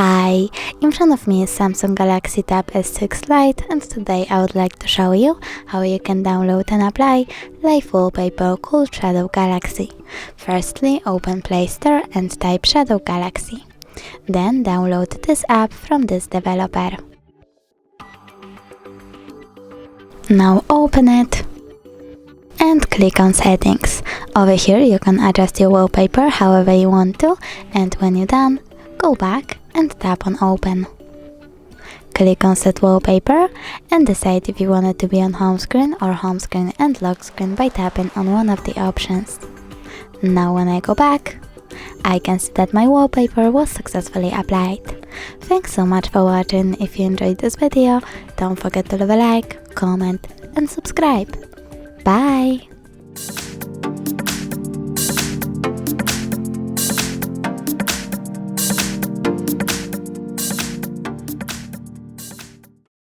Hi, in front of me is Samsung Galaxy Tab S6 Lite, and today I would like to show you how you can download and apply Live Wallpaper Cool Shadow Galaxy. Firstly, open Play Store and type Shadow Galaxy. Then download this app from this developer. Now open it and click on Settings. Over here you can adjust your wallpaper however you want to, and when you're done, go back and tap on Open. Click on Set Wallpaper and decide if you want it to be on home screen or home screen and lock screen by tapping on one of the options. Now when I go back, I can see that my wallpaper was successfully applied. Thanks so much for watching. If you enjoyed this video, don't forget to leave a like, comment and subscribe. Bye!